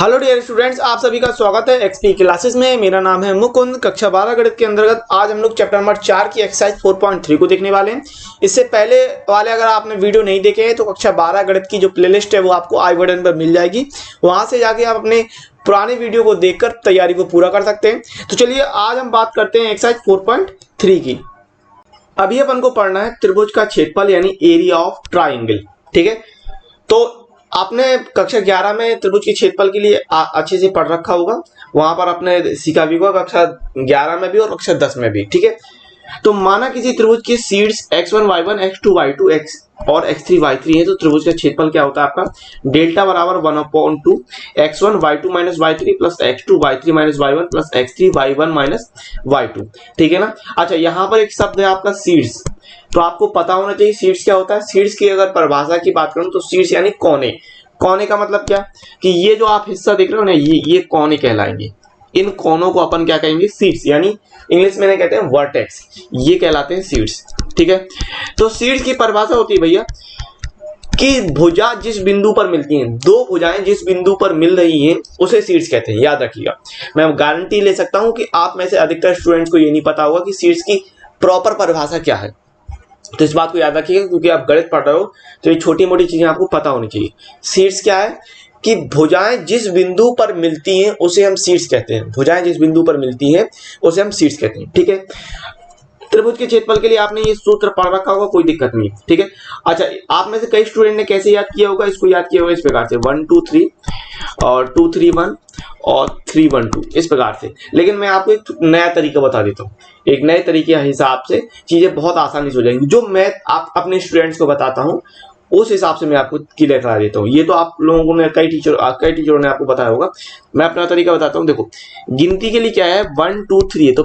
Hello dear students, आप सभी का स्वागत है एक्सपी क्लासेस में। मेरा नाम है मुकुंद। कक्षा 12 गणित के अंतर्गत आज हम लोग चैप्टर नंबर 4 की एक्सरसाइज 4.3 को देखने वाले हैं। इससे पहले वाले अगर आपने वीडियो नहीं देखे हैं तो कक्षा 12 गणित की जो प्लेलिस्ट है वो आपको आई बटन पर मिल जाएगी। वहां से जाके आप अपने पुराने वीडियो को देखकर तैयारी को पूरा कर सकते हैं। तो चलिए आज हम बात करते हैं एक्सरसाइज 4.3 की। अभी अपन को पढ़ना है त्रिभुज का क्षेत्रफल यानी एरिया ऑफ ट्राइंगल। ठीक है, तो आपने कक्षा 11 में त्रिभुज के क्षेत्रफल के लिए अच्छे से पढ़ रखा होगा। वहां पर आपने सीखा भी होगा कक्षा 11 में भी और कक्षा 10 में भी। ठीक है, तो माना किसी त्रिभुज की शीर्ष x1 y1 x2 y2 x और x3 y3 है, तो त्रिभुज का क्षेत्रफल क्या होता है आपका? डेल्टा बराबर 1/2 x1 y2 minus y3 plus x2 y3 minus y1 plus x3 y1 minus y2। ठीक है ना। अच्छा, यहाँ पर एक शब्द है आपका शीर्ष, तो आपको पता होना चाहिए शीर्ष क्या होता है। शीर्ष की अगर परिभाषा की बात करूं तो शीर्ष यानी कोने। कोने का मतलब क्या कि ये जो आप हिस्सा देख रहे हो ना, ये कोने कहलाएंगे। इन कोनों को अपन क्या कहेंगे? शीर्ष, यानी इंग्लिश में कहते हैं वर्टेक्स, ये कहलाते हैं शीर्ष। ठीक है, तो शीर्ष की परिभाषा होती है भैया कि भुजा जिस बिंदु पर मिलती हैं, दो भुजाएं जिस बिंदु पर मिल रही हैं उसे शीर्ष कहते हैं। याद रखिएगा, मैं गारंटी ले सकता हूं कि आप में से अधिकतर स्टूडेंट्स को ये नहीं पता होगा कि शीर्ष की प्रॉपर परिभाषा क्या है। तो इस बात को याद रखिएगा, क्योंकि आप गणित पढ़ रहे हो तो ये छोटी मोटी चीजें आपको पता होनी चाहिए। शीर्ष क्या है कि भुजाएं जिस बिंदु पर मिलती हैं उसे हम शीर्ष कहते हैं। भुजाएं जिस बिंदु पर मिलती हैं उसे हम शीर्ष कहते हैं। ठीक है, त्रिभुज के क्षेत्रफल के लिए आपने ये सूत्र पढ़ रखा होगा, कोई दिक्कत नहीं। ठीक है, अच्छा, आप में से कई स्टूडेंट ने कैसे याद किया होगा? इसको याद किया होगा इस प्रकार से 1 2 3 और 2 3 1 और 3 1 2, इस प्रकार से। लेकिन मैं आपको एक नया तरीका बता देता हूँ। एक नए तरीके के हिसाब से चीजें बहुत आसानी से हो जाएंगी। जो मैं आप अपने स्टूडेंट्स को बताता हूँ उस हिसाब से मैं आपको क्लियर करा देता हूँ। ये तो आप लोगों ने कई टीचरों ने आपको बताया होगा। मैं अपना तरीका बताता हूँ। देखो, गिनती के लिए क्या है? 1 2 3 है, तो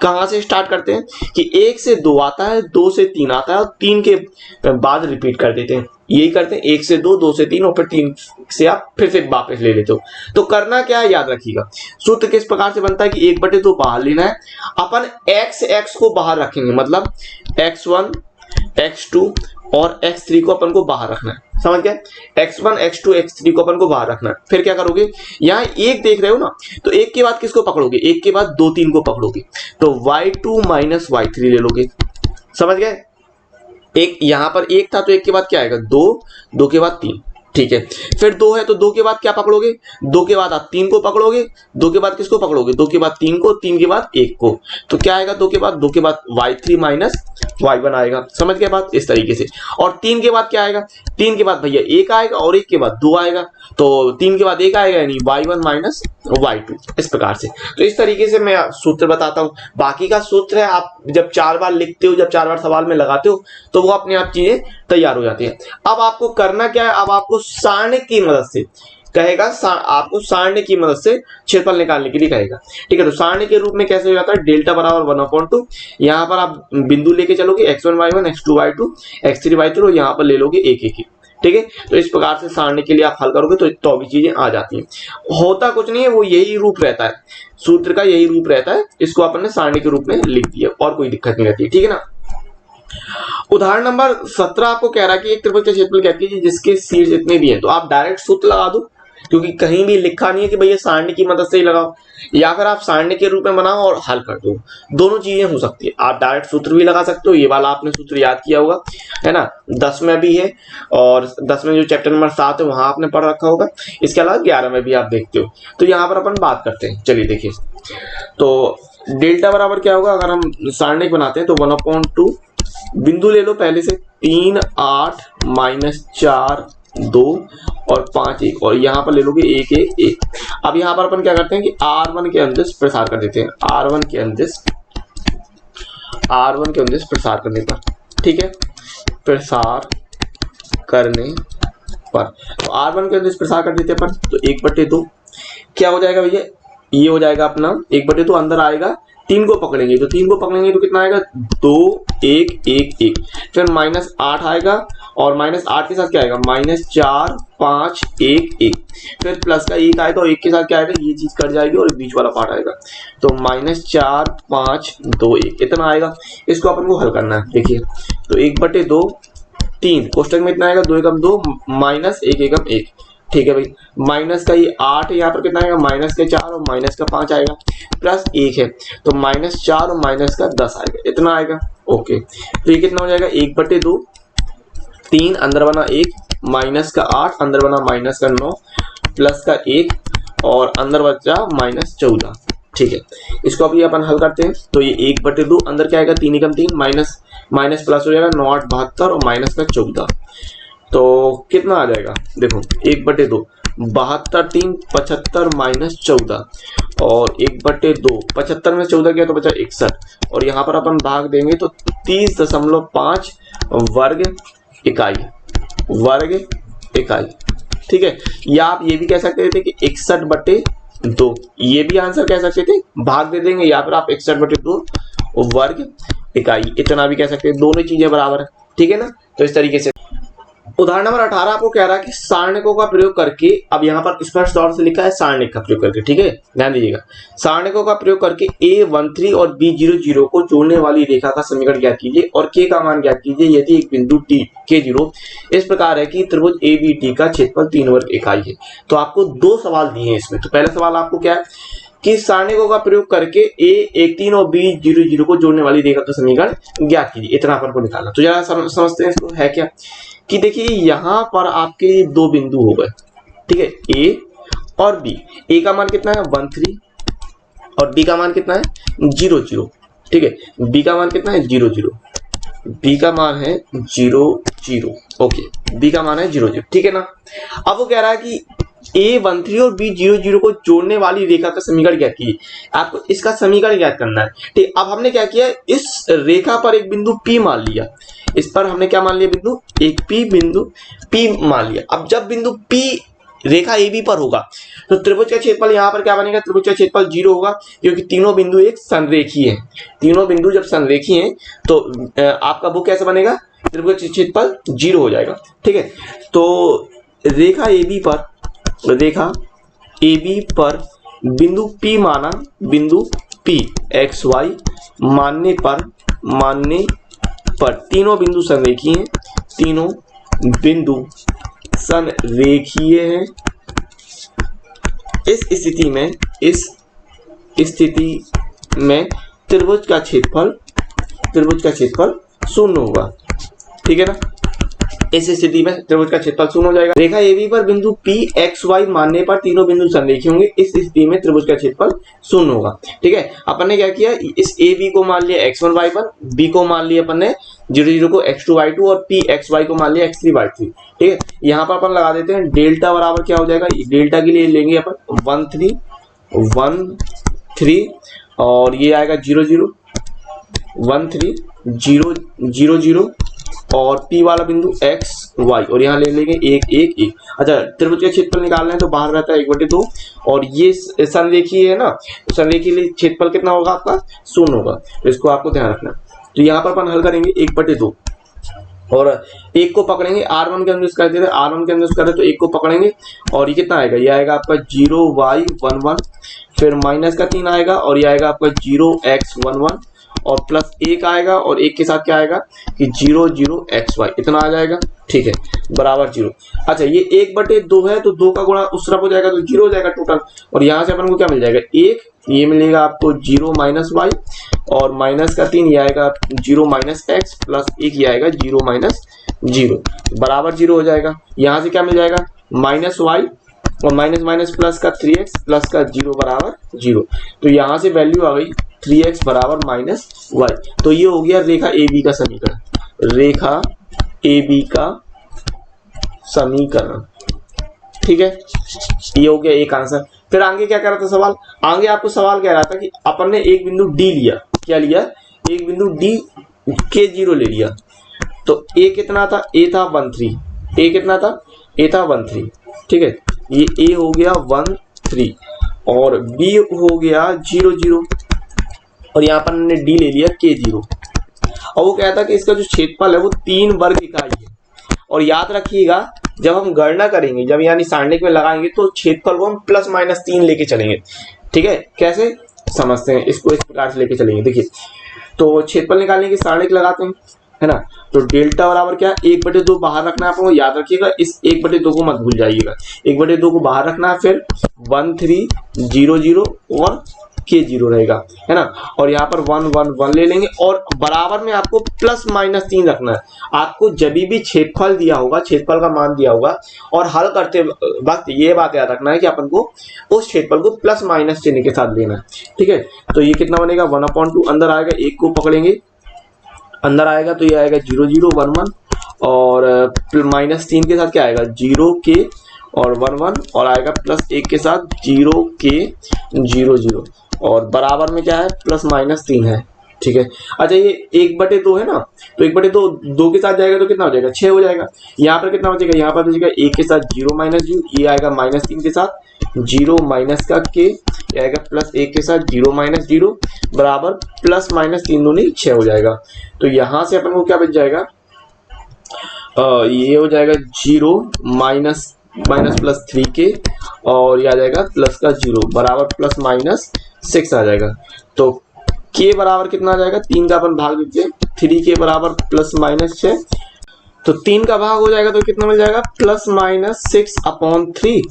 कहाँ से स्टार्ट करते हैं कि 1 से 2 आता है, 2 से 3 आता है और 3 के बाद रिपीट कर देते हैं। यही करते हैं, 1 से 2, 2 से 3 और फिर 3 से आप फिर से वापस ले लेते हो। तो करना क्या है, याद रखिएगा। सूत्र किस प्रकार से बनता है कि 1/2 बाहर लेना है। अपन x को बाहर रखेंगे, मतलब x1 x2 और x3 को अपन को बाहर रखना है। समझ गए? x1 x2 x3 को अपन को बाहर रखना है। फिर क्या करोगे? यहाँ एक देख रहे हो ना, तो एक के बाद किसको पकड़ोगे? एक के बाद 2 3 को पकड़ोगे, तो y2 माइनस y3 ले लोगे। समझ गए? एक यहां पर एक था तो एक के बाद क्या आएगा? 2, 2 के बाद 3। ठीक है, फिर 2 है तो 2 के बाद क्या पकड़ोगे? 2 के बाद आप 3 को पकड़ोगे। 2 के बाद किसको पकड़ोगे? 2 के बाद 3 को, 3 के बाद 1 को। तो क्या आएगा? 2 के बाद y3 माइनस y1 आएगा। समझ गए बात? इस तरीके से। और 3 के बाद क्या आएगा? 3 के बाद भैया 1 आएगा और 1 के बाद 2 आएगा, तो 3 के बाद 1 आएगा, यानी y1 माइनस y2, इस प्रकार से। तो इस तरीके से मैं सूत्र बताता हूं। बाकी का सूत्र है आप जब 4 बार लिखते हो, जब 4 बार सवाल में लगाते हो तो वो अपने आप चीजें तैयार हो जाती है। अब आपको करना क्या है? अब आपको सारणी की मदद से कहेगा, आपको सारणी की मदद से क्षेत्रफल निकालने के लिए कहेगा। ठीक है, तो सारणी के रूप में कैसे हो जाता है? डेल्टा बराबर 1/2। यहाँ पर आप बिंदु लेके चलोगे x1 y1 x2 y2 x3 y3 और यहाँ पर ले लोगे 1 1 1। ठीक है, तो इस प्रकार से सारणी के लिए आप हल करोगे तो भी चीजें आ जाती हैं। होता कुछ नहीं है, वो यही रूप रहता है, सूत्र का यही रूप रहता है। इसको अपन ने सारणी के रूप में लिख दिया और कोई दिक्कत नहीं रहती है। ठीक है ना। उदाहरण नंबर 17 आपको कह रहा है कि एक त्रिभुज का क्षेत्रफल क्या कीजिए जिसके शीर्ष इतने भी हैं। तो आप डायरेक्ट सूत्र लगा दो, क्योंकि कहीं भी लिखा नहीं है कि भैया सारणी की मदद से ही लगाओ, या फिर आप सारणी के रूप में बनाओ और हल कर दो। दोनों चीजें हो सकती है। आप डायरेक्ट सूत्र भी लगा सकते हो, ये वाला आपने सूत्र याद किया होगा, है ना। 10 में भी है और 10 में जो चैप्टर नंबर 7 है वहां आपने पढ़ रखा होगा। इसके अलावा 11 में भी आप देखते हो। तो यहाँ पर अपन बात करते हैं। चलिए देखिए, तो डेल्टा बराबर क्या होगा? अगर हम सारणी बनाते हैं तो 1/2 बिंदु ले लो पहले से, 3 8 माइनस 4 2 और 5 1, और यहाँ पर ले लोगे 1 1 1। अब यहाँ पर अपन क्या करते हैं कि R1 के अंदर प्रसार कर देते हैं। R1 के अंदर प्रसार करने पर, ठीक है, प्रसार करने पर, तो R1 के अंदर प्रसार कर देते हैं अपन, तो 1/2 क्या हो जाएगा भैया? ये हो जाएगा अपना 1/2 अंदर आएगा। 3 को पकड़ेंगे तो कितना आएगा? 2 1 1 1। फिर -8 आएगा और -8 के साथ क्या आएगा? -4 5 1 1। फिर प्लस का 1 आएगा और 1 के साथ क्या आएगा? ये चीज कट जाएगी और बीच वाला पार्ट आएगा, तो -4 5 2 1 इतना आएगा। इसको अपन को हल करना है। देखिए, तो 1/2 3 कोष्टक में इतना आएगा, 2 एकम 2 -1 एकम 1, ठीक है भाई, माइनस का ये 8 यहाँ पर कितना आएगा, माइनस का 4 और माइनस का 5 आएगा, प्लस 1 है तो -4 और माइनस का 10 आएगा, इतना आएगा। ओके, तो ये कितना हो जाएगा, 1/2, 3 अंदर बना 1, माइनस का 8 अंदर बना माइनस का 9, प्लस का 1 और अंदर बचा -14। ठीक है, इसको अभी अपन हल करते हैं। तो ये 1/2 अंदर क्या आएगा, 3 एकम 3, माइनस माइनस प्लस हो जाएगा, 9 8 72 और माइनस का 14। तो कितना आ जाएगा, देखो 1/2 72 3 75 माइनस 14 और 1/2 75 में 14 किया तो बचा 61 और यहाँ पर अपन भाग देंगे तो 30.5 वर्ग इकाई। ठीक है, या आप ये भी कह सकते थे कि 61/2, ये भी आंसर कह सकते थे, भाग दे देंगे या फिर आप 61/2 वर्ग इकाई, इतना भी कह सकते हैं, दोनों चीजें बराबर है। ठीक है ना, तो इस तरीके से उदाहरण नंबर 18 आपको कह रहा है कि सारणिकों का प्रयोग करके, अब यहाँ पर स्पष्ट तौर से लिखा है सारणिक का प्रयोग करके, ठीक है, ध्यान दीजिएगा, सारणिकों का प्रयोग करके A13 और B00 को जोड़ने वाली रेखा का समीकरण ज्ञात कीजिए और K का मान ज्ञात कीजिए यदि एक बिंदु T K0 इस प्रकार है कि त्रिभुज ABT का क्षेत्रफल 3 वर्ग इकाई है। तो आपको 2 सवाल दिए हैं इसमें। तो पहला सवाल आपको क्या है कि सारणिकों का प्रयोग करके A13 और B00 को जोड़ने वाली रेखा का समीकरण ज्ञात कीजिए, इतना अपन को निकालना। तो जरा समझते हैं इसको, है क्या कि देखिए यहाँ पर आपके 2 बिंदु हो गए, ठीक है, A और B। A का मान कितना है 13 और B का मान कितना है 00, ठीक है, B का मान कितना है 00, B का मान है 00, ओके, B का मान है 00, ठीक है ना। अब वो कह रहा है कि A13 और B00 को जोड़ने वाली रेखा का समीकरण ज्ञात कीजिए, आपको इसका समीकरण ज्ञात करना है। ठीक, अब हमने क्या किया, इस रेखा पर एक बिंदु P मान लिया, इस पर हमने क्या मान लिया, बिंदु P मान लिया। अब जब बिंदु P रेखा AB पर होगा तो त्रिभुज का क्षेत्रफल यहाँ पर क्या बनेगा, त्रिभुज का क्षेत्रफल 0 होगा क्योंकि तीनों बिंदु एक संरेखीय है। तीनों बिंदु जब संरेखीय हैं तो आपका वो कैसे बनेगा, त्रिभुज का क्षेत्रफल 0 हो जाएगा। ठीक है, तो रेखा AB पर बिंदु P माना, बिंदु P XY मानने पर तीनों बिंदु संरेखीय हैं, तीनों बिंदु संरेखीय हैं। इस स्थिति में त्रिभुज का क्षेत्रफल 0 होगा। ठीक है ना, इस स्थिति में त्रिभुज का क्षेत्रफल 0 हो जाएगा। रेखा AB पर बिंदु P XY मानने पर तीनों बिंदु संरेखीय होंगे, इस स्थिति में त्रिभुज का क्षेत्रफल 0 होगा। ठीक है, अपन ने क्या किया, इस AB को मान लिया x1 y1, B को मान लिया अपन ने 0 को x2 y2 और P XY को मान लिया x3 y3। ठीक है, यहाँ पर अपन लगा देते हैं डेल्टा बराबर क्या हो जाएगा, डेल्टा के लिए लेंगे अपन 1 3 और ये आएगा 0 0 1 3 0 0 0 और P वाला बिंदु x y और यहाँ ले लेंगे 1 1 1। अच्छा, त्रिभुज का क्षेत्रफल निकालना है तो बाहर रहता है 1/2 और ये संरेखीय है ना, तो संरेखीय लिए क्षेत्रफल कितना होगा आपका 0 होगा, तो इसको आपको ध्यान रखना। तो यहाँ पर अपन हल करेंगे 1/2 और 1 को पकड़ेंगे, R1 के अंदर कर देते, R1 के अंदर कर दे तो 1 को पकड़ेंगे और ये कितना आएगा, ये आएगा आपका 0y11, फिर माइनस का 3 आएगा और ये आएगा आपका 0x11 और प्लस 1 आएगा और 1 के साथ क्या आएगा कि 0 0 xy, इतना आ जाएगा। ठीक है, बराबर 0। अच्छा, ये 1/2 है तो 2 का गुणा उस तरफ हो जाएगा तो 0 हो जाएगा टोटल और यहाँ से अपन को क्या मिल जाएगा 1, ये मिलेगा आपको 0 - y और माइनस का 3 ये आएगा 0 - x प्लस 1 ये आएगा 0 - 0 बराबर 0 हो जाएगा। यहाँ से क्या मिल जाएगा -y और माइनस प्लस का 3x प्लस का 0 बराबर 0। तो यहाँ से वैल्यू आ गई 3x बराबर -y। तो ये हो गया रेखा AB का समीकरण, रेखा AB का समीकरण। ठीक है, ये हो गया एक आंसर। फिर आगे क्या कर रहा था सवाल, आगे आपको सवाल कह रहा था कि अपन ने एक बिंदु D लिया, क्या लिया, एक बिंदु D K0 ले लिया। तो A कितना था, A था 13, A कितना था, A था 13। ठीक है, ये A हो गया 13 और B हो गया 0 0 और यहाँ पर हमने D ले लिया K0 और वो कहता है कि इसका जो क्षेत्रफल है वो 3 वर्ग इकाई है। और याद रखिएगा जब हम गणना करेंगे, जब यानी सारणिक में लगाएंगे तो क्षेत्रफल को हम +-3 लेके चलेंगे। ठीक है, कैसे समझते हैं इसको, इस प्रकार से लेके चलेंगे। देखिए, तो क्षेत्रफल निकालने की सारणिक लगाते हैं, है ना। तो डेल्टा बराबर क्या है, 1/2 बाहर रखना है आपको, याद रखिएगा, इस 1/2 को मत भूल जाइएगा, 1/2 को बाहर रखना है, फिर 1 3 0 0 और के 0 रहेगा, है ना। और यहाँ पर 1 1 1 ले लेंगे और बराबर में आपको प्लस माइनस 3 रखना है। आपको जब भी क्षेत्रफल दिया होगा, क्षेत्रफल का मान दिया होगा और हल करते वक्त ये बात याद रखना है कि अपन को उस क्षेत्रफल को प्लस माइनस चिन्ह के साथ लेना है, ठीक है। तो ये कितना बनेगा, 1/2 अंदर आएगा, 1 को पकड़ेंगे, अंदर आएगा तो ये आएगा 0 0 1 1 और -3 के साथ क्या आएगा 0 के और 1 1 और आएगा +1 के साथ 0 के 0 0 और बराबर में क्या है +-3 है, ठीक है। अच्छा ये 1/2 है ना, तो 1/2 2 के साथ जाएगा तो कितना हो जाएगा 6 हो जाएगा। यहाँ पर कितना बचेगा, यहाँ पर बचेगा 1 के साथ 0 -0, ये आएगा -3 के साथ 0 माइनस का के, ये आएगा +1 के साथ 0 -0 बराबर +-3 दूनी 6 हो जाएगा। तो यहाँ से अपन को क्या बच जाएगा, ये हो जाएगा 0 माइनस +3 के और ये आ जाएगा प्लस का 0 बराबर +-6 आ जाएगा। तो के बराबर कितना आ जाएगा, 3 का अपन भाग दीजिए, 3 के बराबर +-6, तो 3 का भाग हो जाएगा तो कितना मिल जाएगा +-6/3।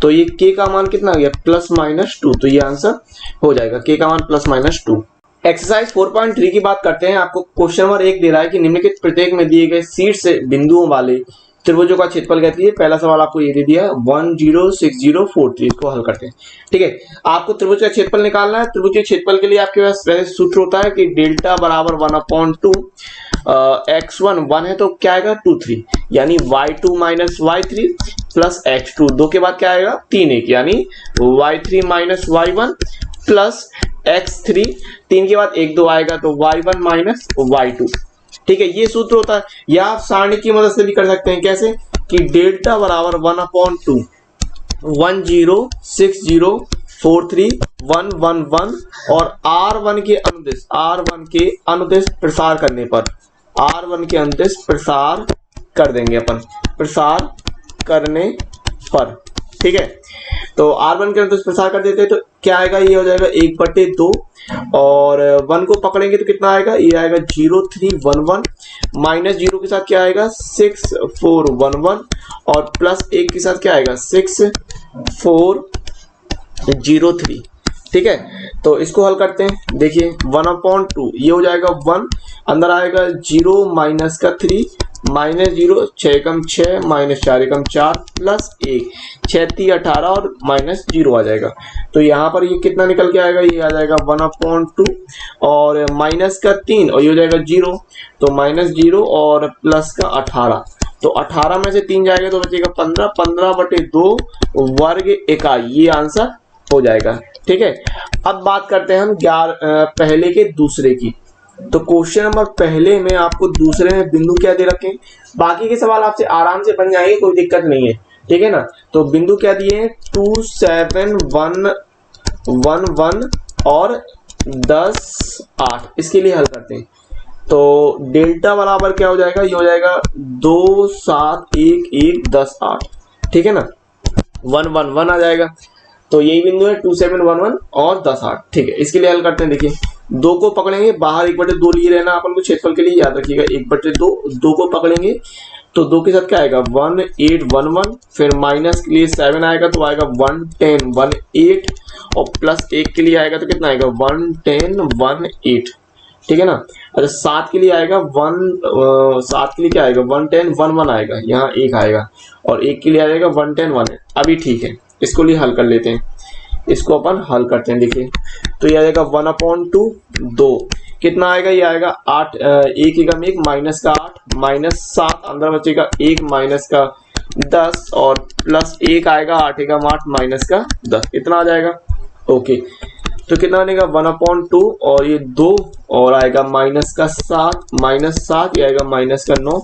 तो ये के का मान कितना आ गया +-2, तो ये आंसर हो जाएगा के का मान +-2। एक्सरसाइज 4.3 की बात करते हैं। आपको क्वेश्चन नंबर 1 दे रहा है कि निम्नलिखित प्रत्येक में दिए गए शीर्ष बिंदुओं वाले त्रिभुजों का क्षेत्रफल कहती है। पहला सवाल आपको ये दे दिया है 1 0 6 0 4 3, इसको हल करते हैं, ठीक है। आपको त्रिभुज का क्षेत्रफल निकालना है। त्रिभुज के क्षेत्रफल के लिए आपके पास पहले सूत्र होता है कि डेल्टा बराबर 1/2 x1 1 है तो क्या आएगा 2 3, यानी y2 minus y3 plus x2, 2 के बाद क्या आएगा 3 1, यानी y3 minus y1 plus x3, 3 के बाद 1 2 आएगा तो y1 माइनस y2, ठीक है। ये सूत्र होता है, या आप सारणी की मदद से भी कर सकते हैं। कैसे कि डेल्टा बराबर 1/2 1 0 6 0 4 3 1 1 1 और r1 के अनुदिश प्रसार करने पर, r1 के अनुदिश प्रसार कर देंगे अपन, प्रसार करने पर, ठीक है। तो r1 के अनुदिश प्रसार कर देते हैं तो क्या आएगा, ये हो जाएगा 1/2 और 1 को पकड़ेंगे तो कितना आएगा, ये आएगा 0 3 1 1 माइनस 0 के साथ क्या आएगा 6 4 1 1 और +1 के साथ क्या आएगा 6 4 0 3, ठीक है। तो इसको हल करते हैं, देखिए 1/2 ये हो जाएगा 1, अंदर आएगा 0 माइनस का 3 -0 6 एकम 6 माइनस 4 एकम 4 प्लस 1 6 3 18 और -0 आ जाएगा। तो यहाँ पर ये कितना निकल के आएगा, ये आ जाएगा 1/2 और माइनस का 3 और ये हो जाएगा 0, तो -0 और प्लस का 18, तो 18 में से 3 जाएगा तो बचेगा 15, 15/2 वर्ग इकाई, ये आंसर हो जाएगा, ठीक है। अब बात करते हैं हम पहले के दूसरे की। तो क्वेश्चन नंबर पहले में आपको दूसरे में बिंदु क्या दे रखे हैं, बाकी के सवाल आपसे आराम से बन जाएंगे, कोई दिक्कत नहीं है, ठीक है ना। तो बिंदु क्या दिए हैं 2 7 1 1 1 और 10 8, इसके लिए हल करते हैं। तो डेल्टा बराबर क्या हो जाएगा, ये हो जाएगा 2 7 1 1 10 8, ठीक है ना, 1 1 1 आ जाएगा। तो यही बिंदु है 2 7 1 1 और 10 8, ठीक है। इसके लिए हल करते हैं, देखिए 2 को पकड़ेंगे, बाहर 1/2 लिए रहना अपन को क्षेत्रफल के लिए, याद रखिएगा 1/2, 2 को पकड़ेंगे तो 2 के साथ क्या आएगा 1 8 1 1, फिर माइनस के लिए 7 आएगा तो आएगा 1 10 1 8 और +1 के लिए आएगा तो कितना आएगा 1 10 1 8, ठीक है ना। अच्छा 7 के लिए आएगा 7 के लिए क्या आएगा 1 10 1 1 आएगा, यहाँ 1 आएगा और 1 के लिए आएगा 1 10 1 है, अभी ठीक है। इसको लिए हल कर लेते हैं, इसको अपन हल करते हैं, देखिए तो ये आ जाएगा 1/2 2 कितना आएगा, ये आएगा 8 1 एकम 1 माइनस का 8 माइनस 7 अंदर बचेगा 1 माइनस का 10 और +1 आएगा 8 एकम 8 माइनस का 10, इतना आ जाएगा, ओके। तो कितना बनेगा 1/2 और ये 2 और आएगा माइनस का 7 माइनस 7 ये आएगा माइनस का 9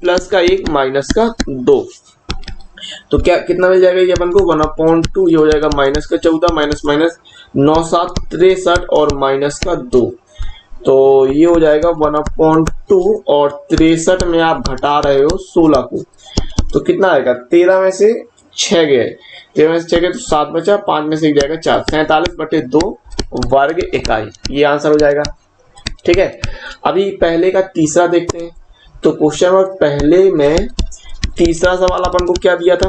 प्लस का 1 माइनस का 2, तो क्या कितना मिल जाएगा ये अपन को 1/2, ये हो जाएगा माइनस का 14 माइनस माइनस 9 7 63 और माइनस का 2, तो ये हो जाएगा 1/2 और 63 में आप घटा रहे हो 16 को, तो कितना आएगा 13 में से 6 गए, 13 में से 6 गए तो 7 बचा, 5 में से 1 जाएगा 4, 47/2 वर्ग इकाई, ये आंसर हो जाएगा, ठीक है, अभी पहले का तीसरा देखते हैं। तो क्वेश्चन नंबर पहले में तीसरा सवाल अपन को क्या दिया था,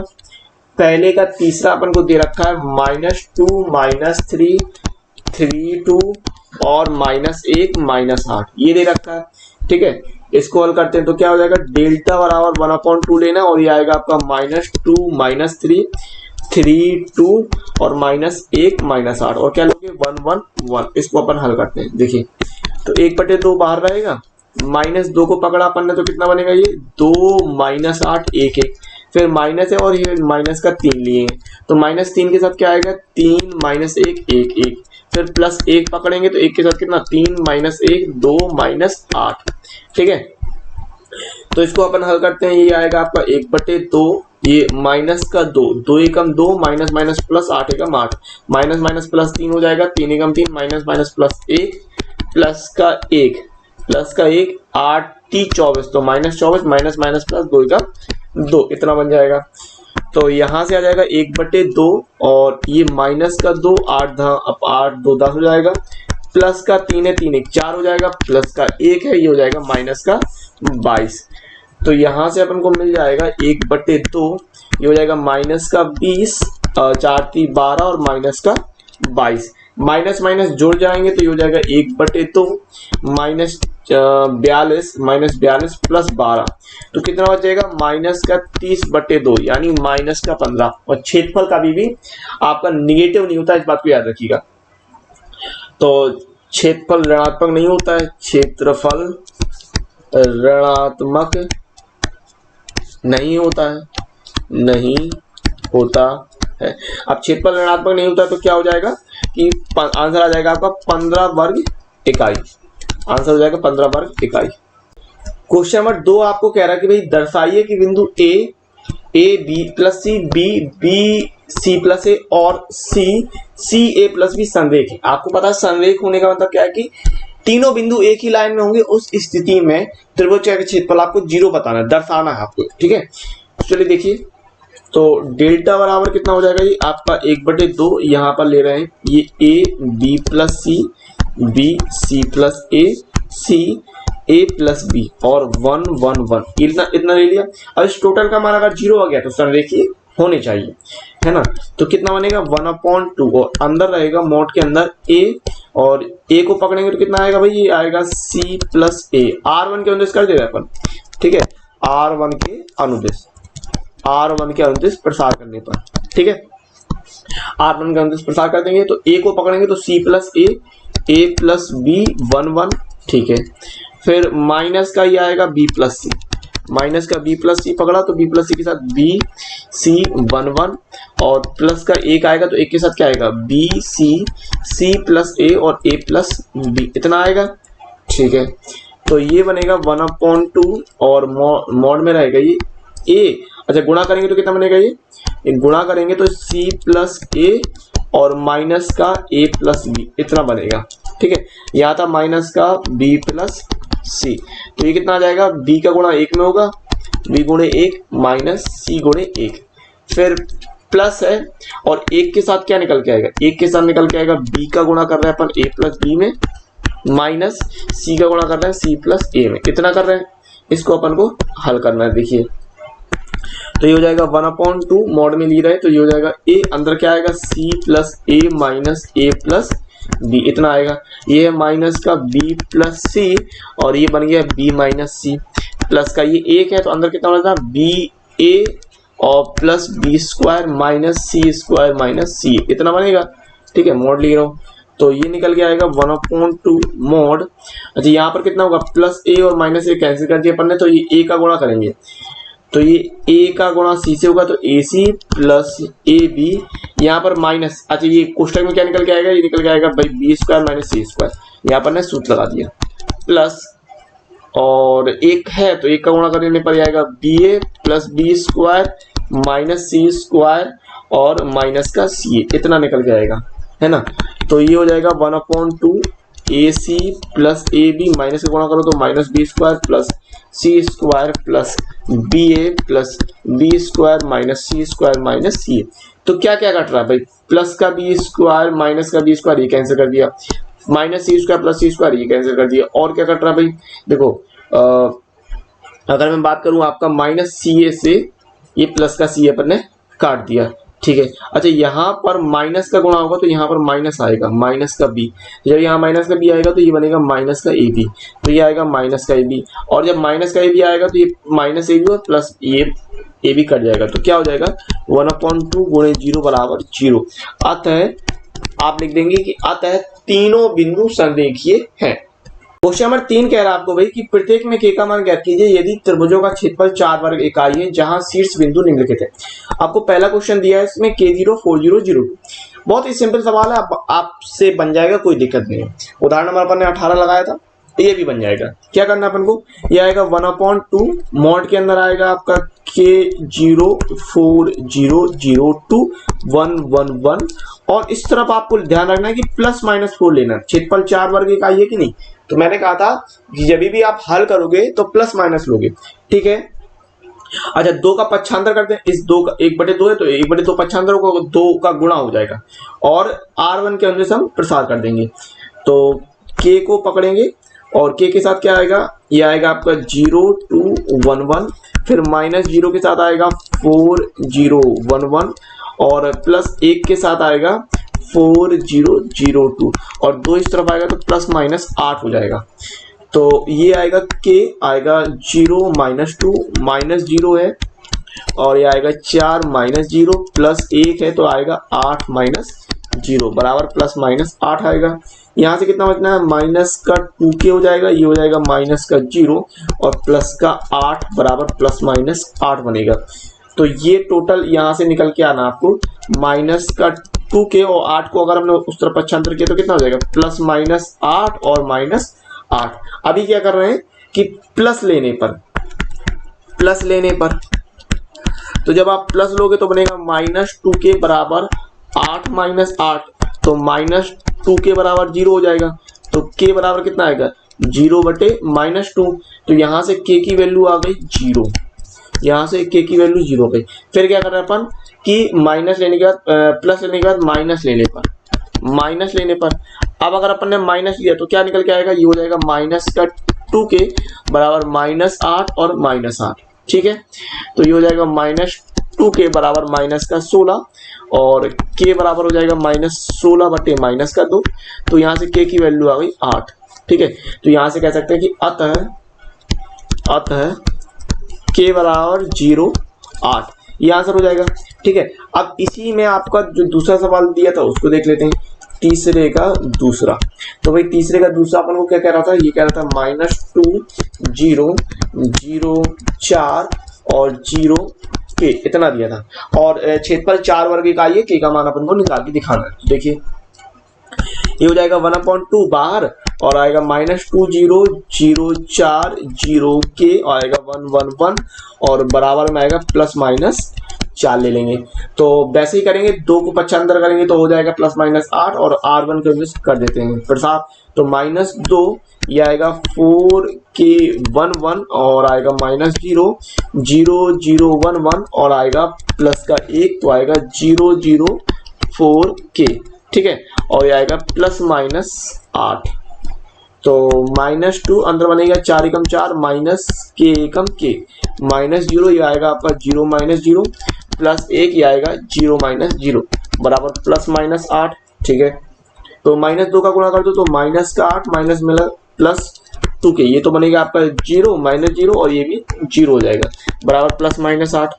पहले का तीसरा अपन को दे रखा है -2 -3 3 2 और -1 -8 ये दे रखा है। ठीक है, इसको हल करते हैं तो क्या हो जाएगा, डेल्टा बराबर 1/2 लेना और ये आएगा आपका -2 -3 3 2 और -1 -8 और क्या लोगे 1 1 1। इसको अपन हल करते हैं। देखिए तो 1/2 बाहर रहेगा, -2 को पकड़ा अपन ने तो कितना बनेगा, ये 2 -8 1 1, फिर माइनस है और ये माइनस का 3 लिए हैं तो -3 के साथ क्या आएगा 3 -1 1 1, फिर +1 पकड़ेंगे तो 1 के साथ कितना 3 -1 2 -8। ठीक है, तो इसको अपन हल करते हैं। ये आएगा आपका 1/2, ये माइनस का 2 2 एकम 2 माइनस माइनस प्लस 8 एकम 8 माइनस माइनस प्लस 3 हो जाएगा 3 एकम 3 माइनस माइनस प्लस 1 प्लस का 1 8 3 24 तो -24 माइनस माइनस प्लस 2 एकम 2 इतना बन जाएगा। तो यहाँ से आ जाएगा 1/2 और ये माइनस का 2 8 2 10 हो जाएगा, प्लस का 3 है 3 1 4 हो जाएगा, प्लस का 1 है ये हो जाएगा माइनस का 22। तो यहाँ से अपन को मिल जाएगा 1/2 ये हो जाएगा माइनस का 20 4 3 12 और माइनस का 22, माइनस माइनस जुड़ जाएंगे तो ये हो जाएगा 1/2 -42 प्लस 12 तो कितना बचेगा माइनस का 30/2 यानी माइनस का 15। और क्षेत्रफल कभी भी आपका निगेटिव नहीं होता, इस बात को याद रखिएगा। तो क्षेत्रफल ऋणात्मक नहीं होता है, क्षेत्रफल ऋणात्मक नहीं होता है। अब क्षेत्रफल ऋणात्मक नहीं होता तो क्या हो जाएगा कि आंसर आ जाएगा आपका 15 वर्ग इकाई, आंसर हो जाएगा 15 वर्ग इकाई। क्वेश्चन नंबर 2 आपको कह रहा है कि भाई दर्शाइए कि बिंदु A B plus C B C plus A और सी ए प्लस बी संरेख है। आपको पता है संरेख होने का मतलब क्या है कि तीनों बिंदु एक ही लाइन में होंगे, उस स्थिति में त्रिभुज का क्षेत्रफल आपको 0 बताना है, दर्शाना है आपको। ठीक है, चलिए देखिए तो डेल्टा बराबर कितना हो जाएगा, ये आपका 1/2 यहाँ पर ले रहे हैं, ये A B plus C B C plus A plus B और 1 1 1 इतना ले लिया। अब इस टोटल का मान अगर 0 आ गया तो संरेखीय होने चाहिए, है ना। तो कितना बनेगा 1/2 और अंदर रहेगा मोड के अंदर ए और ए को पकड़ेंगे तो कितना आएगा भाई, ये आएगा सी प्लस ए, R1 के अनुदेश कर देगा अपन। ठीक है, R1 के अनुदेश प्रसार करने पर, ठीक है, R1 के अनुदेश प्रसार कर देंगे तो ए को पकड़ेंगे तो सी प्लस ए प्लस बी 1 1। ठीक है, फिर माइनस का ये आएगा बी प्लस सी, माइनस का बी प्लस सी पकड़ा तो बी प्लस सी के साथ बी सी 1 1 और प्लस का एक आएगा तो एक के साथ क्या आएगा बी सी प्लस ए और ए प्लस बी इतना आएगा। ठीक है, तो ये बनेगा 1/2 और मॉड में रहेगा ये ए। अच्छा गुणा करेंगे तो कितना बनेगा, ये गुणा करेंगे तो सी प्लस ए और माइनस का ए प्लस बी इतना बनेगा। ठीक है, यहाँ था माइनस का बी प्लस सी तो ये कितना आ जाएगा, b का गुणा 1 में होगा, b गुणे 1 माइनस सी गुणे 1, फिर प्लस है और 1 के साथ क्या निकल के आएगा, 1 के साथ निकल के आएगा b का गुणा कर रहे हैं अपन a प्लस बी में माइनस c का गुणा कर रहे हैं c प्लस a में, इतना कर रहे हैं। इसको अपन को हल करना है। देखिए तो ये हो जाएगा 1/2 मॉड में ली रहे तो ये हो जाएगा a, अंदर क्या आएगा c plus a minus a plus b इतना आएगा, ये है माइनस का b प्लस सी और ये बन गया b माइनस सी, प्लस का ये 1 है तो अंदर कितना बना था b a और plus b square minus C square minus सी इतना बनेगा। ठीक है, मोड लिख रहा हूँ तो ये निकल के आएगा 1/2 मोड। अच्छा यहाँ पर कितना होगा, प्लस a और माइनस a कैंसिल कर दिया अपन ने तो ये a का गुणा करेंगे तो ये a का गुणा c से होगा तो ac प्लस ab, यहाँ पर माइनस, अच्छा ये कोष्टक में क्या निकल के आएगा, ये निकल के आएगा भाई B square minus C square, यहाँ पर ने सूत्र लगा दिया, प्लस और एक है तो एक का गुणा करने पर आएगा B A plus B square minus C square और माइनस का सी इतना निकल के आएगा, है ना। तो ये हो जाएगा 1/2 AC plus A B minus का गुणा करो तो minus B square plus C square plus B A plus B square minus C square minus C. तो क्या क्या कट रहा है भाई, प्लस का बी स्क्वायर माइनस का बी स्क्वायर ये कैंसिल कर दिया, minus C square plus C square, ये कैंसिल कर दिया। और क्या कट रहा भाई, देखो अगर मैं बात करूं आपका माइनस सी ए से ये प्लस का सी ए पर ने काट दिया, ठीक है। अच्छा यहाँ पर माइनस का गुणा होगा तो यहाँ पर माइनस आएगा, माइनस का बी, जब यहाँ माइनस का बी आएगा तो ये बनेगा माइनस का ए बी, तो ये आएगा माइनस का ए बी, और जब माइनस का ए बी आएगा तो ये माइनस ए बी और प्लस ये ए बी कट जाएगा, तो क्या हो जाएगा 1/2 गुणे 0 बराबर 0। अतः आप लिख देंगे कि अतः तीनों बिंदु संरेखीय हैं। क्वेश्चन नंबर 3 कह रहा है आपको भाई कि प्रत्येक में k का मान ज्ञात कीजिए यदि त्रिभुजों का क्षेत्रफल 4 वर्ग इकाई है जहां शीर्ष बिंदु निम्नलिखित है। आपको पहला क्वेश्चन दिया है इसमें k0 4 0 0 2, बहुत ही सिंपल सवाल है, आपसे बन जाएगा, कोई दिक्कत नहीं है। उदाहरण नंबर अपन ने 18 लगाया था, ये भी बन जाएगा। क्या करना अपन को, ये आएगा 1/2 मॉड के अंदर आएगा आपका k0 4 0 0 2 1 1 1, और इस तरफ आपको ध्यान रखना है कि प्लस माइनस 4 लेना। क्षेत्रफल 4 वर्ग इकाई है कि नहीं, तो मैंने कहा था कि जब भी आप हल करोगे तो प्लस माइनस लोगे, ठीक है। अच्छा 2 का पक्षांतर करते हैं, इस 2 का 1/2 है तो 1/2 पक्षांतर होगा, 2 का गुणा हो जाएगा, और R1 के अंदर से हम प्रसार कर देंगे, तो k को पकड़ेंगे और k के साथ क्या आएगा, ये आएगा आपका 0 2 1 1, फिर माइनस 0 के साथ आएगा 4 0 1 1, और प्लस 1 के साथ आएगा 4 0 0 2, और 2 इस तरफ आएगा तो प्लस माइनस 8 हो जाएगा। तो ये आएगा k आएगा 0 -2 -0 है, और ये आएगा 4 -0 प्लस 1 है तो आएगा 8 -0 बराबर प्लस माइनस 8 आएगा। यहाँ से कितना बचना है, माइनस का 2k हो जाएगा, ये हो जाएगा माइनस का 0 और प्लस का 8 बराबर प्लस माइनस 8 बनेगा। तो ये टोटल यहाँ से निकल के आना आपको माइनस का 2k और 8 को अगर हमने उस तरफ पक्षांतर किया तो कितना हो जाएगा, प्लस माइनस 8 और माइनस 8। अभी क्या कर रहे हैं कि प्लस लेने पर तो जब आप प्लस लोगे तो बनेगा माइनस 2k बराबर 8 माइनस 8, तो माइनस 2k बराबर 0 हो जाएगा, तो k बराबर कितना आएगा 0/-2, तो यहाँ से k की वैल्यू आ गई 0, यहाँ से k की वैल्यू 0 गई। फिर क्या कर रहे हैं अपन कि माइनस लेने के बाद प्लस लेने के बाद माइनस लेने पर अब अगर अपन ने माइनस लिया तो क्या निकल के आएगा, ये हो जाएगा माइनस का 2k बराबर माइनस 8 और माइनस 8, ठीक है। तो ये हो जाएगा माइनस 2k बराबर माइनस का 16, और k बराबर हो जाएगा माइनस 16/-2, तो यहाँ से k की वैल्यू आ गई 8, ठीक है। तो यहाँ से कह सकते हैं कि अतः k बराबर 0 8, ये आंसर हो जाएगा, ठीक है। अब इसी में आपका जो दूसरा सवाल दिया था उसको देख लेते हैं, तीसरे का दूसरा। तो भाई तीसरे का दूसरा अपन को क्या कह रहा था, ये कह रहा था -2 0 0 4 और 0 k, इतना दिया था, और क्षेत्रफल 4 वर्ग इकाई है, k का मान अपन को निकाल के दिखाना है। देखिए ये हो जाएगा 1/2 बाहर, और आएगा -2 0 0 4 0 k, आएगा 1 1 1, और बराबर में आएगा प्लस माइनस 4 ले लेंगे। तो वैसे ही करेंगे, 2 को पक्षांतर करेंगे तो हो जाएगा प्लस माइनस 8, और R1 को एडजस्ट कर देते हैं प्रसाद, तो -2, ये आएगा 4k 1 1, और आएगा -0 0 0 1 1, और आएगा प्लस का 1, तो आएगा 0 0 4k, ठीक है। और ये आएगा प्लस माइनस 8, तो -2 अंदर बनेगा 4 एकम 4 माइनस k एकम k, -0 ये आएगा आपका 0 -0 प्लस 1, ये आएगा 0 -0 बराबर प्लस माइनस 8, ठीक है। तो -2 का गुणा कर दो तो माइनस का 8 माइनस मिला प्लस 2k, ये तो बनेगा आपका 0 -0, और ये भी 0 हो जाएगा बराबर प्लस माइनस 8।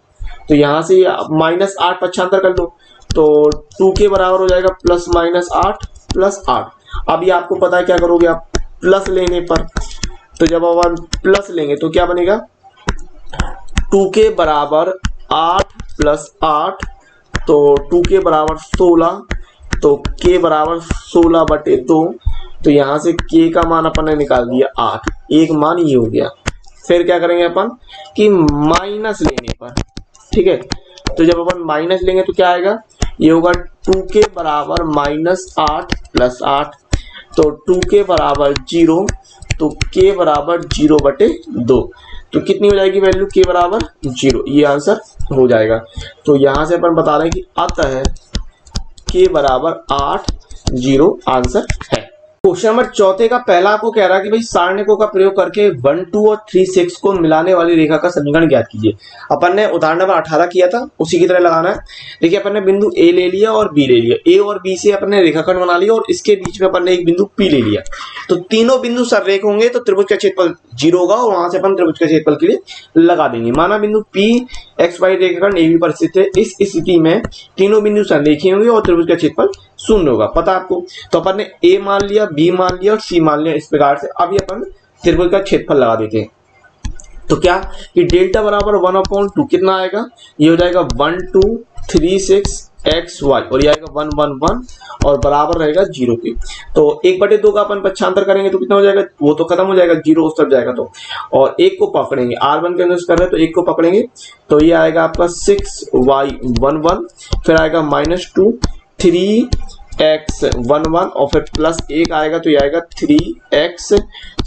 तो यहाँ से -8 पक्षांतर कर लो तो 2k बराबर हो जाएगा प्लस माइनस 8 प्लस 8। अब ये आपको पता है क्या करोगे आप, प्लस लेने पर, तो जब अपन प्लस लेंगे तो क्या बनेगा, 2k बराबर 8 प्लस 8, तो 2k बराबर 16, तो k बराबर 16/2, तो यहाँ से k का मान अपन ने निकाल दिया 8, एक मान ये हो गया। फिर क्या करेंगे अपन कि माइनस लेने पर, ठीक है। तो जब अपन माइनस लेंगे तो क्या आएगा, ये होगा 2k बराबर -8 प्लस 8, तो 2k बराबर 0, तो k बराबर 0/2, तो कितनी हो जाएगी वैल्यू, k बराबर 0, ये आंसर हो जाएगा। तो यहाँ से अपन बता रहे हैं कि अतः k बराबर 8 0 आंसर है। क्वेश्चन नंबर चौथे का पहला आपको कह रहा है कि भाई सारणिकों का प्रयोग करके 1, 2 और 3, 6 को मिलाने वाली रेखा का समीकरण ज्ञात कीजिए। अपन ने उदाहरण नंबर 18 किया था, उसी की तरह लगाना है। देखिए अपन ने बिंदु ए ले लिया और बी ले लिया, ए और बी से अपन ने रेखाखंड बना लिया और इसके बीच में अपन ने एक बिंदु पी ले लिया। तो तीनों बिंदु सररेख होंगे तो त्रिभुज का क्षेत्रफल 0 होगा और वहां से अपन त्रिभुज के क्षेत्रफल के लिए लगा देंगे। माना बिंदु पी एक्स वाई रेखाखंड ए बी पर स्थित है, इस स्थिति में तीनों बिंदु संरेखीय होंगे और त्रिभुज का क्षेत्रफल 0 होगा, पता आपको। तो अपन ने ए मान लिया, बी मान लिया और सी मान लिया। इस प्रकार से अभी अपन त्रिभुज का क्षेत्रफल लगा देते हैं। तो क्या कि डेल्टा बराबर 1/2 कितना आएगा, ये हो जाएगा 1, 2, 3, 6 एक्स वाई और ये आएगा 1, 1, 1 और बराबर रहेगा 0 के। तो 1/2 का अपन पक्षांतर करेंगे तो कितना हो जाएगा, वो तो खत्म हो जाएगा, 0 उस तरफ जाएगा। तो और एक को पकड़ेंगे, R1 के अंदर कर रहे हैं तो एक को पकड़ेंगे तो ये आएगा आपका 6y 1, 1 फिर आएगा -2 3x 1, 1 और फिर प्लस 1 आएगा तो ये आएगा 3x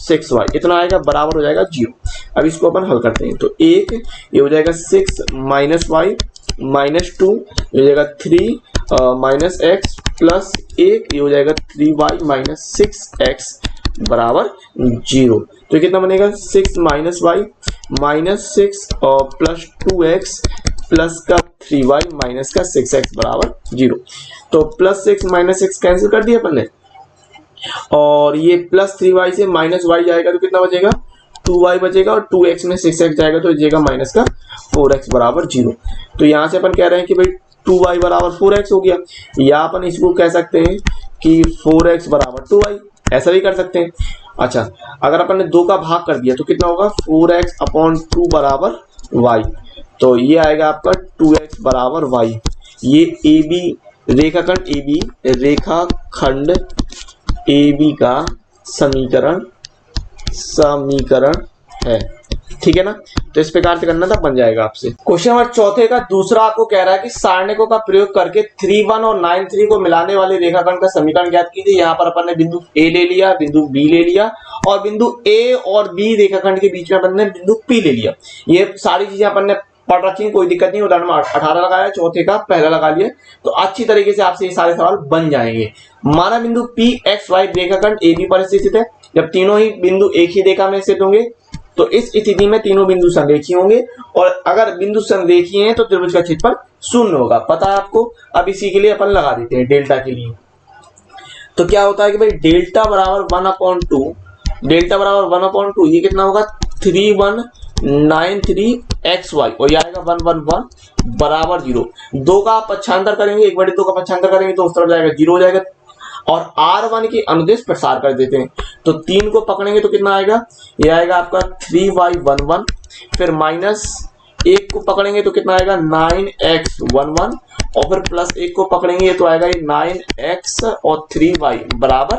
6y, इतना आएगा बराबर हो जाएगा 0। अब इसको अपन हल करते हैं तो एक ये हो जाएगा 6 -y -2 ये हो जाएगा 3 -x प्लस 1 ये हो जाएगा 3y -6x बराबर 0। तो ये कितना बनेगा 6 -y -6 और प्लस 2x प्लस का 3y माइनस का 6x बराबर 0। तो प्लस 6 -6 कैंसिल कर दिया अपन ने और ये प्लस 3y से माइनस y जाएगा तो कितना बचेगा 2y बचेगा और 2x में 6x जाएगा तो जाएगा माइनस का 4x बराबर 0। तो यहाँ से अपन कह रहे हैं कि भाई 2y बराबर 4x हो गया, या अपन इसको कह सकते हैं कि 4x बराबर 2y, ऐसा भी कर सकते हैं। अच्छा, अगर अपन ने 2 का भाग कर दिया तो कितना होगा 4x/2 बराबर y, तो ये आएगा आपका 2x बराबर y। ये AB रेखाखंड AB का समीकरण है, ठीक है ना। तो इस प्रकार से करना था, बन जाएगा आपसे। क्वेश्चन नंबर चौथे का दूसरा आपको कह रहा है कि सारणिकों का प्रयोग करके 3, 1 और 9, 3 को मिलाने वाले रेखाखंड का समीकरण ज्ञात कीजिए। यहाँ पर अपन ने बिंदु A ले लिया, बिंदु B ले लिया और बिंदु A और B रेखाखंड के बीच में अपन ने बिंदु P ले लिया। ये सारी चीजें अपन ने पढ़ रखी है, कोई दिक्कत नहीं। उदाहरण 18 लगाया, चौथे का पहला लगा लिया, तो अच्छी तरीके से आपसे ये सारे सवाल बन जाएंगे। माना बिंदु P x y रेखाखंड AB पर स्थित है, जब तीनों ही बिंदु एक ही रेखा में स्थित होंगे तो इस स्थिति में तीनों बिंदु संरेखीय होंगे और अगर बिंदु संरेखीय हैं तो त्रिभुज का क्षेत्रफल 0 होगा, पता है आपको। अब इसी के लिए अपन लगा देते हैं डेल्टा के लिए। तो क्या होता है कि भाई डेल्टा बराबर 1/2, डेल्टा बराबर 1/2 ये कितना होगा 3193 XY और ये आएगा 1, 1, 1 बराबर 0। 2 का पक्षांतर करेंगे, 1/2 का पक्षांतर करेंगे तो उस तरफ जाएगा 0 हो जाएगा और R1 की अनुदेश प्रसार कर देते हैं। तो 3 को पकड़ेंगे तो कितना आएगा, ये आएगा आपका 3y 1, 1 फिर -1 को पकड़ेंगे तो कितना आएगा 9x 1, 1 और फिर प्लस 1 को पकड़ेंगे तो आएगा ये 9x और 3y बराबर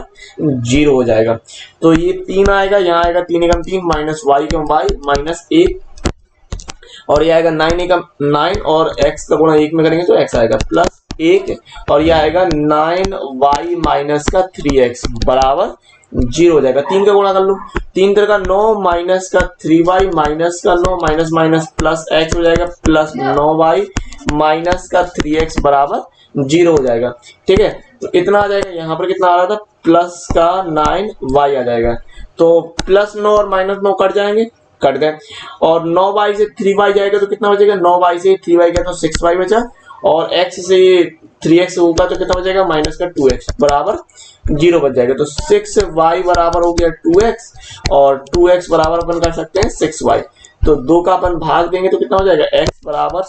0 हो जाएगा। तो ये 3 आएगा, यहाँ आएगा 3 एकम 3 माइनस y एकम y माइनस 1 और ये आएगा 9 एकम 9 और x का गुणा 1 में करेंगे तो x आएगा प्लस 1 और ये आएगा 9y माइनस का 3x बराबर 0 हो जाएगा। 3 का गुणा कर लो, 3 का 9 माइनस का 3y माइनस का 9 माइनस माइनस प्लस x हो जाएगा प्लस 9y माइनस का 3x बराबर 0 हो जाएगा, ठीक है। तो इतना आ जाएगा, यहाँ पर कितना आ रहा था प्लस का 9y आ जाएगा। तो प्लस 9 और माइनस 9 कट जाएंगे, कट गए और 9y से 3y जाएगा तो कितना बचेगा 9y से 3y गया तो 6y बचा और x से 3x होगा तो कितना बचेगा माइनस का 2x बराबर 0 बच जाएगा। तो 6y बराबर हो गया 2x और 2x बराबर अपन कर सकते हैं 6y। तो 2 का अपन भाग देंगे तो कितना हो जाएगा x बराबर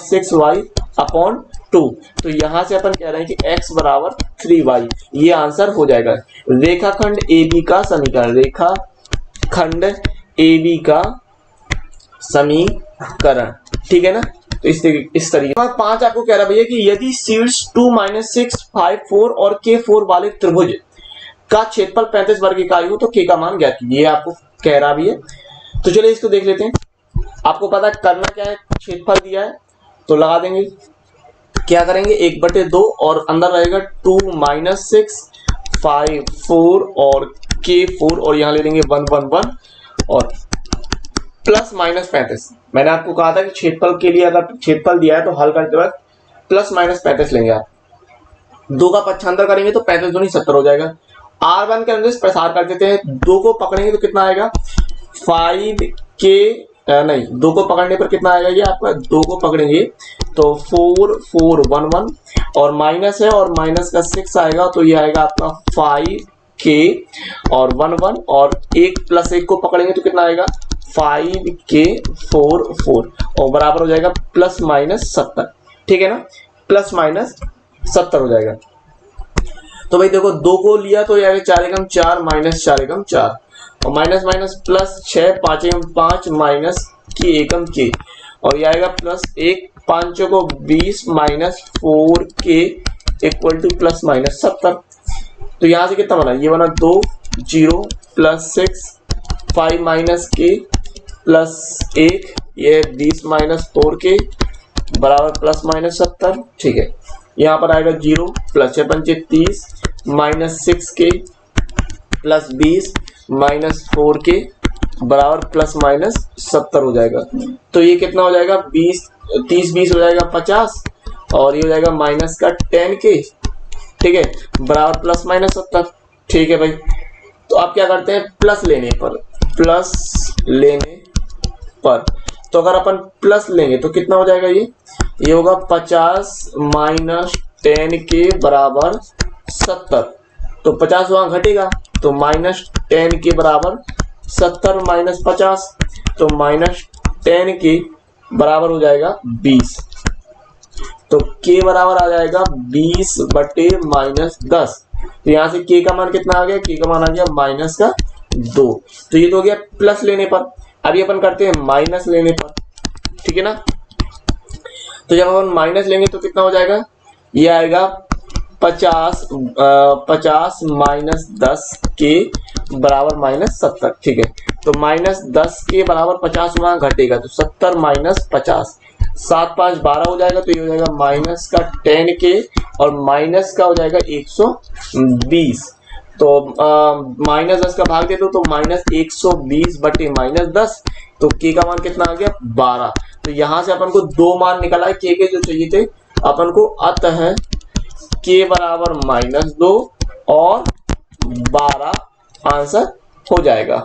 6y अपॉन 2। तो यहां से अपन कह रहे हैं कि x बराबर 3y, ये आंसर हो जाएगा। रेखाखंड AB का समीकरण, रेखाखंड AB का समीकरण, ठीक है ना। तो इस तरीके 5 आपको कह रहा है भैया कि यदि शीर्ष 2, -6, 5, 4 और K4 वाले त्रिभुज का क्षेत्रफल 35 वर्ग इकाई हो तो K का मान ज्ञात कीजिए, आपको कह रहा भी है। तो चलिए इसको देख लेते हैं। आपको पता है करना क्या है, क्षेत्रफल दिया है तो लगा देंगे। क्या करेंगे 1/2 और अंदर रहेगा 2, -6, 5, 4 और K4 और यहाँ ले लेंगे 1, 1, 1 और प्लस -35। मैंने आपको कहा था कि क्षेत्रफल के लिए अगर क्षेत्रफल दिया है तो हल करते वक्त प्लस -35 लेंगे आप। 2 का पक्षांतर करेंगे तो 35 दूनी 70 हो जाएगा। R1 के अंदर प्रसार कर देते हैं, 2 को पकड़ेंगे तो कितना आएगा 5k, नहीं 2 को पकड़ने पर कितना आएगा, ये आपका 2 को पकड़ेंगे तो 4 4 1 1 और माइनस है और माइनस का 6 आएगा तो ये आएगा आपका 5k और 1 1 और 1 प्लस 1 को पकड़ेंगे तो कितना आएगा 5k 4 4 और बराबर हो जाएगा प्लस माइनस 70। ठीक है ना, प्लस माइनस 70 हो जाएगा। तो भाई देखो 2 को लिया तो ये आएगा 4 एकम 4 माइनस 4 एकम 4 और माइनस माइनस प्लस 6 5 एकम 5 माइनस की एकम के और ये आएगा प्लस 1 5 को 20 minus 4k equal two plus minus 70। तो यहाँ से कितना बना, ये बना 2 0 प्लस 6 5 माइनस k प्लस 1 ये 20 माइनस 4k बराबर प्लस माइनस 70। ठीक है, यहाँ पर आएगा 0 प्लस 6 पंचे 30 minus 6k plus 20 minus 4k बराबर प्लस माइनस 70 हो जाएगा। तो ये कितना हो जाएगा 20 30 20 हो जाएगा 50 और ये हो जाएगा माइनस का 10k। ठीक है, बराबर प्लस माइनस 70। ठीक है भाई, तो आप क्या करते हैं प्लस लेने पर तो अगर अपन प्लस लेंगे तो कितना हो जाएगा, ये होगा 50 माइनस 10k बराबर 70। तो 50 वहां घटेगा तो माइनस 10k बराबर 70 माइनस 50 तो माइनस 10k बराबर हो जाएगा 20। तो k बराबर आ जाएगा 20 बटे माइनस 10। तो यहाँ से k का मान कितना आ गया, k का मान आ गया माइनस का 2। तो ये तो हो गया प्लस लेने पर। अभी अपन करते हैं माइनस लेने पर। ठीक है ना, तो जब अपन माइनस लेंगे तो कितना हो जाएगा, ये आएगा 50 माइनस 10k बराबर माइनस 70। ठीक है, तो माइनस 10k बराबर 50 वहां घटेगा तो 70 माइनस 50 7 5 12 हो जाएगा। तो ये हो जाएगा माइनस का 10k और माइनस का हो जाएगा 120। तो माइनस 10 का भाग दे दो तो माइनस 120 बटे माइनस 10। तो k का मान कितना आ गया 12। तो यहां से अपन को 2 मान निकला है k के जो चाहिए थे अपन को, अतः k बराबर -2 और 12 आंसर हो जाएगा।